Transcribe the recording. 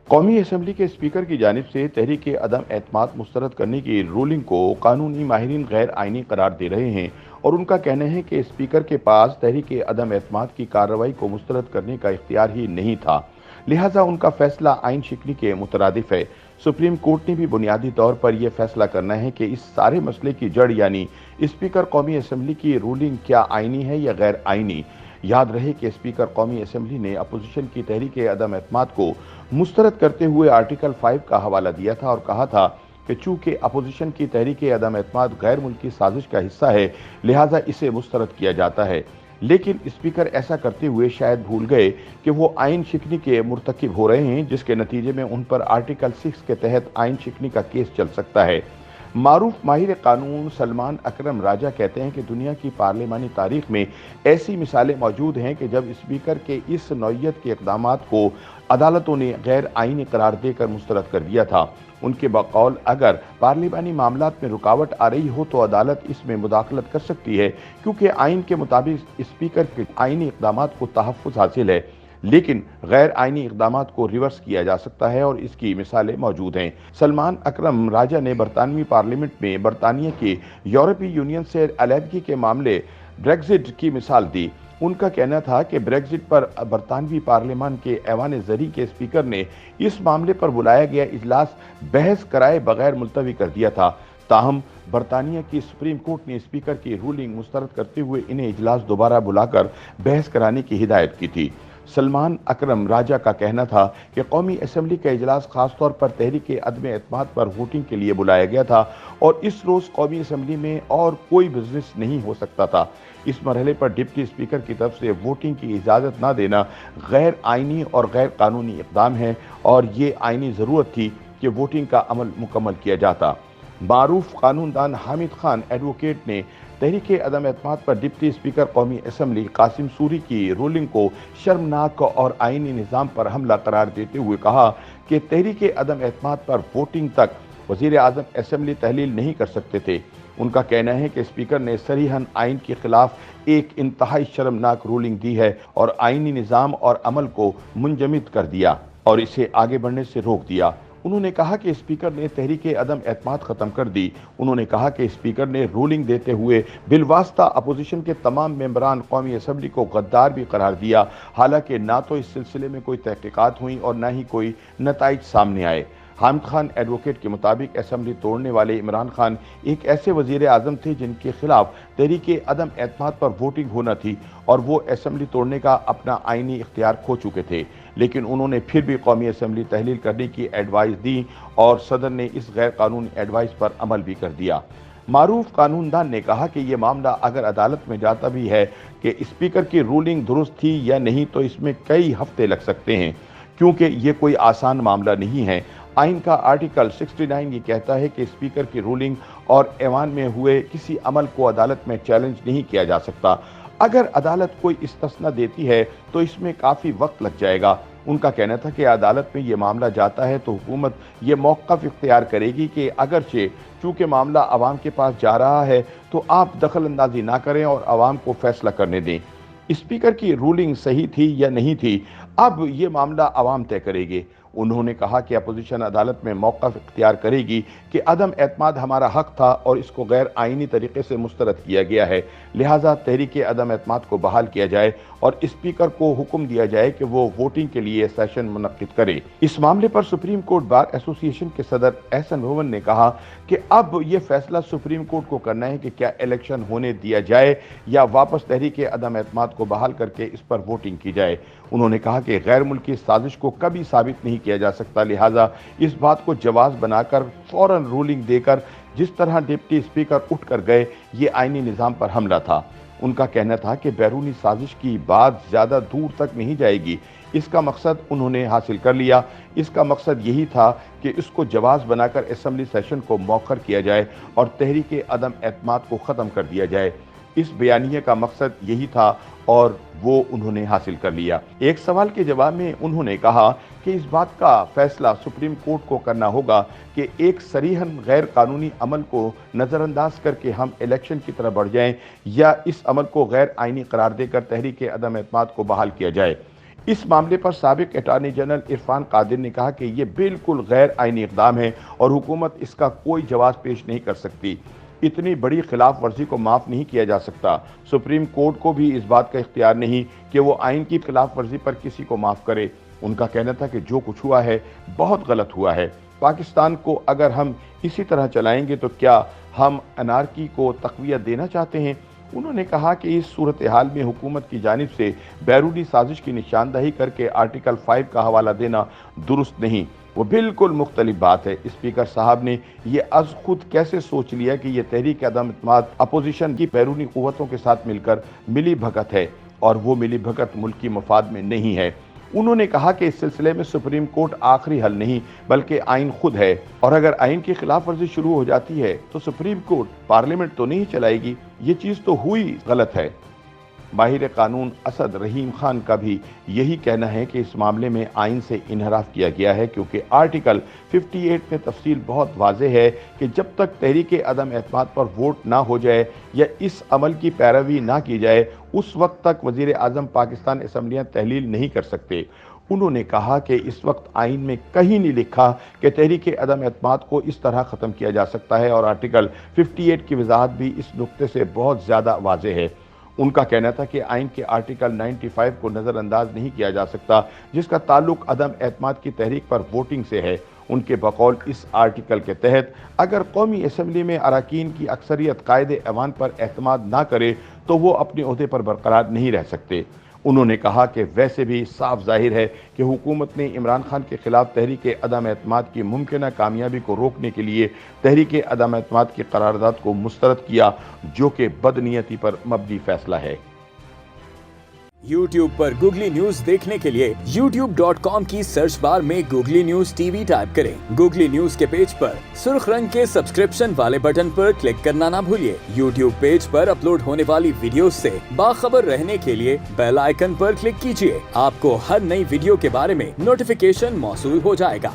कौमी असम्बली के स्पीकर की जानिब से तहरीक अदम एतमाद मुस्तरद करने की रूलिंग को कानूनी माहिरीन गैर आइनी करार दे रहे हैं और उनका कहना है कि स्पीकर के पास तहरीक अदम एतमाद की कार्रवाई को मुस्तरद करने का इख्तियार ही नहीं था, लिहाजा उनका फैसला आइन शिकनी के मुतरादिफ है। सुप्रीम कोर्ट ने भी बुनियादी तौर पर यह फैसला करना है कि इस सारे मसले की जड़ यानी स्पीकर कौमी असम्बली की रूलिंग क्या आइनी है या गैर आइनी। याद रहे कि स्पीकर कौमी असम्बली ने अपोजिशन की तहरीक अदम एतमाद को मुस्तरद करते हुए आर्टिकल 5 का हवाला दिया था और कहा था कि चूंकि अपोजिशन की तहरीक अदम एतमाद गैर मुल्की साजिश का हिस्सा है, लिहाजा इसे मुस्तरद किया जाता है। लेकिन स्पीकर ऐसा करते हुए शायद भूल गए कि वो आइन शिकनी के मुर्तकिब हो रहे हैं, जिसके नतीजे में उन पर आर्टिकल 6 के तहत आइन शिकनी का केस चल सकता है। मारूफ माहिर कानून सलमान अकरम राजा कहते हैं कि दुनिया की पार्लिमानी तारीख में ऐसी मिसालें मौजूद हैं कि जब स्पीकर के इस नौइयत के इक़दामात को अदालतों ने गैर आइनी करार देकर मुस्तरद कर दिया था। उनके बकौल अगर पार्लिमानी मामलात में रुकावट आ रही हो तो अदालत इसमें मुदाखलत कर सकती है, क्योंकि आइन के मुताबिक स्पीकर के आइनी इक़दामात को तहफ़्फ़ुज़ हासिल है, लेकिन गैर आइनी इक़दामात को रिवर्स किया जा सकता है और इसकी मिसालें मौजूद हैं। सलमान अकरम राजा ने बरतानवी पार्लियामेंट में बरतानिया के यूरोपीय यूनियन से अलहदगी के मामले ब्रेक्जिट की मिसाल दी। उनका कहना था कि ब्रेक्जिट पर बरतानवी पार्लियामान के ऐवान ज़री के स्पीकर ने इस मामले पर बुलाया गया इजलास बहस कराए बगैर मुलतवी कर दिया था। ताहम बरतानिया की सुप्रीम कोर्ट ने स्पीकर की रूलिंग मुस्तरद करते हुए इन्हें इजलास दोबारा बुलाकर बहस कराने की हिदायत की थी। सलमान अकरम राजा का कहना था कि कौमी असम्बली का इजलास खासतौर पर तहरीक अदम एतमाद पर वोटिंग के लिए बुलाया गया था और इस रोज़ कौमी असम्बली में और कोई बिजनेस नहीं हो सकता था। इस मरहले पर डिप्टी स्पीकर की तरफ से वोटिंग की इजाज़त न देना गैर आइनी और गैर कानूनी इक़दाम है और ये आइनी ज़रूरत थी कि वोटिंग का अमल मुकम्मल किया जाता। मारूफ कानूनदान हामिद खान एडवोकेट ने तहरीक अदम एतमाद पर डिप्टी स्पीकर कौमी असम्बली कासिम सूरी की रूलिंग को शर्मनाक और आइनी निज़ाम पर हमला करार देते हुए कहा कि तहरीक अदम एतमाद पर वोटिंग तक वज़ीर आज़म असम्बली तहलील नहीं कर सकते थे। उनका कहना है कि स्पीकर ने सरीहन आइन के खिलाफ एक इंतहाई शर्मनाक रूलिंग दी है और आइनी निज़ाम और अमल को मुंजमद कर दिया और इसे आगे बढ़ने से रोक दिया। उन्होंने कहा कि स्पीकर ने तहरीक अदम एतमाद ख़त्म कर दी। उन्होंने कहा कि स्पीकर ने रूलिंग देते हुए बिलवास्ता अपोजिशन के तमाम मेंबरान कौमी असम्बली को गद्दार भी करार दिया, हालांकि ना तो इस सिलसिले में कोई तहकीकात हुई और ना ही कोई नताइज सामने आए। हामिद खान एडवोकेट के मुताबिक असम्बली तोड़ने वाले इमरान खान एक ऐसे वज़ीर आज़म थे जिनके खिलाफ तहरीक अदम एतमाद पर वोटिंग होना थी और वो असम्बली तोड़ने का अपना आइनी इख्तियार खो चुके थे, लेकिन उन्होंने फिर भी कौमी असम्बली तहलील करने की एडवाइस दी और सदर ने इस गैर कानूनी एडवाइस पर अमल भी कर दिया। मारूफ कानूनदान ने कहा कि यह मामला अगर अदालत में जाता भी है कि स्पीकर की रूलिंग दुरुस्त थी या नहीं तो इसमें कई हफ्ते लग सकते हैं, क्योंकि ये कोई आसान मामला नहीं है। आइन का आर्टिकल 69 ये कहता है कि स्पीकर की रूलिंग और ऐवान में हुए किसी अमल को अदालत में चैलेंज नहीं किया जा सकता। अगर अदालत कोई इस्तिस्ना देती है तो इसमें काफ़ी वक्त लग जाएगा। उनका कहना था कि अदालत में ये मामला जाता है तो हुकूमत ये मौक़िफ़ इख्तियार करेगी कि अगरचे चूँकि मामला आवाम के पास जा रहा है तो आप दखल अंदाजी ना करें और आवाम को फैसला करने दें। स्पीकर की रूलिंग सही थी या नहीं थी, अब ये मामला आवाम तय करेगी। उन्होंने कहा कि अपोजिशन अदालत में मौक़िफ़ इख्तियार करेगी कि अदम एतमाद हमारा हक था और इसको गैर आइनी तरीके से मुस्तरद किया गया है, लिहाजा तहरीक अदम एतमाद को बहाल किया जाए और स्पीकर को हुक्म दिया जाए कि वो वोटिंग के लिए सेशन मुनक्किद करे। इस मामले पर सुप्रीम कोर्ट बार एसोसिएशन के सदर एहसन भवन ने कहा कि अब ये फैसला सुप्रीम कोर्ट को करना है कि क्या इलेक्शन होने दिया जाए या वापस तहरीक अदम एतमाद को बहाल करके इस पर वोटिंग की जाए। उन्होंने कहा कि गैर मुल्की साजिश को कभी साबित नहीं किया जा सकता, लिहाजा इस बात को जवाज बनाकर फौरन रूलिंग देकर जिस तरह डिप्टी स्पीकर उठ कर गए, ये आइनी निज़ाम पर हमला था। उनका कहना था कि बैरूनी साजिश की बात ज़्यादा दूर तक नहीं जाएगी, इसका मकसद उन्होंने हासिल कर लिया। इसका मकसद यही था कि इसको जवाज बनाकर असम्बली सेशन को मौखर किया जाए और तहरीक अदम एतमाद को ख़त्म कर दिया जाए। इस बयानिए का मकसद यही था और वो उन्होंने हासिल कर लिया। एक सवाल के जवाब में उन्होंने कहा कि इस बात का फैसला सुप्रीम कोर्ट को करना होगा कि एक सरीहन गैर कानूनी अमल को नज़रअंदाज करके हम इलेक्शन की तरफ बढ़ जाएं या इस अमल को गैर आइनी करार देकर तहरीक अदम एतमाद को बहाल किया जाए। اس معاملے پر سابق اٹارنی جنرل عرفان قادر نے کہا کہ یہ بالکل غیر آئینی اقدام ہے اور حکومت اس کا کوئی جواز پیش نہیں کر سکتی۔ اتنی بڑی خلاف ورزی کو معاف نہیں کیا جا سکتا۔ سپریم کورٹ کو بھی اس بات کا اختیار نہیں کہ وہ آئین کی خلاف ورزی پر کسی کو معاف کرے۔ ان کا کہنا تھا کہ جو کچھ ہوا ہے بہت غلط ہوا ہے۔ پاکستان کو اگر ہم اسی طرح چلائیں گے تو کیا ہم انارکی کو تقویت دینا چاہتے ہیں؟ انہوں نے کہا کہ اس صورتحال میں حکومت کی جانب سے بیرونی سازش کی نشاندہی کر کے آرٹیکل 5 کا حوالہ دینا درست نہیں۔ وہ بالکل مختلف بات ہے۔ اسپیکر صاحب نے یہ از خود کیسے سوچ لیا کہ یہ تحریک عدم اعتماد اپوزیشن کی بیرونی قوتوں کے ساتھ مل کر ملی بھگت ہے اور وہ ملی بھگت ملکی مفاد میں نہیں ہے۔ انہوں نے کہا کہ اس سلسلے میں سپریم کورٹ آخری حل نہیں بلکہ آئین خود ہے، اور اگر آئین کی خلاف ورزی شروع ہو جاتی ہے تو سپریم کورٹ پارلیمنٹ تو نہیں چلائے گی۔ یہ چیز تو ہوئی غلط ہے۔ ماہر قانون اسد رحیم خان کا بھی یہی کہنا ہے کہ اس معاملے میں آئین سے انحراف کیا گیا ہے، کیونکہ آرٹیکل 58 میں تفصیل بہت واضح ہے کہ جب تک تحریک عدم اعتماد پر ووٹ نہ ہو جائے یا اس عمل کی پیروی نہ کی جائے اس وقت تک وزیر اعظم پاکستان اسمبلیاں تحلیل نہیں کر سکتے۔ انہوں نے کہا کہ اس وقت آئین میں کہیں نہیں لکھا کہ تحریک عدم اعتماد کو اس طرح ختم کیا جا سکتا ہے، اور آرٹیکل 58 کی وضاحت بھی اس نقطے سے بہت زیادہ واضح ہے۔ ان کا کہنا تھا کہ آئین کے آرٹیکل 95 کو نظر انداز نہیں کیا جا سکتا، جس کا تعلق عدم اعتماد کی تحریک پر ووٹنگ سے ہے۔ ان کے بقول اس آرٹیکل کے تحت اگر قومی اسمبلی میں اراکین کی اکثریت قائد ایوان پر اعتماد نہ کرے تو وہ اپنے عہدے پر برقرار نہیں رہ سکتے۔ انہوں نے کہا کہ ویسے بھی صاف ظاہر ہے کہ حکومت نے عمران خان کے خلاف تحریک عدم اعتماد کی ممکنہ کامیابی کو روکنے کے لیے تحریک عدم اعتماد کی قرارداد کو مسترد کیا، جو کہ بدنیتی پر مبنی فیصلہ ہے۔ YouTube پر گوگلی نیوز دیکھنے کے لیے youtube.com کی سرچ بار میں googly news T V type کریں۔ گوگلی نیوز کے پیج پر سرخ رنگ کے سبسکرپشن والے بٹن پر کلک کرنا نہ بھولیے۔ YouTube پیج پر اپلوڈ ہونے والی ویڈیوز سے باخبر رہنے کے لیے بیل آئیکن پر کلک کیجیے۔ آپ کو ہر نئی ویڈیو کے بارے میں نوٹیفیکیشن موصول ہو جائے گا۔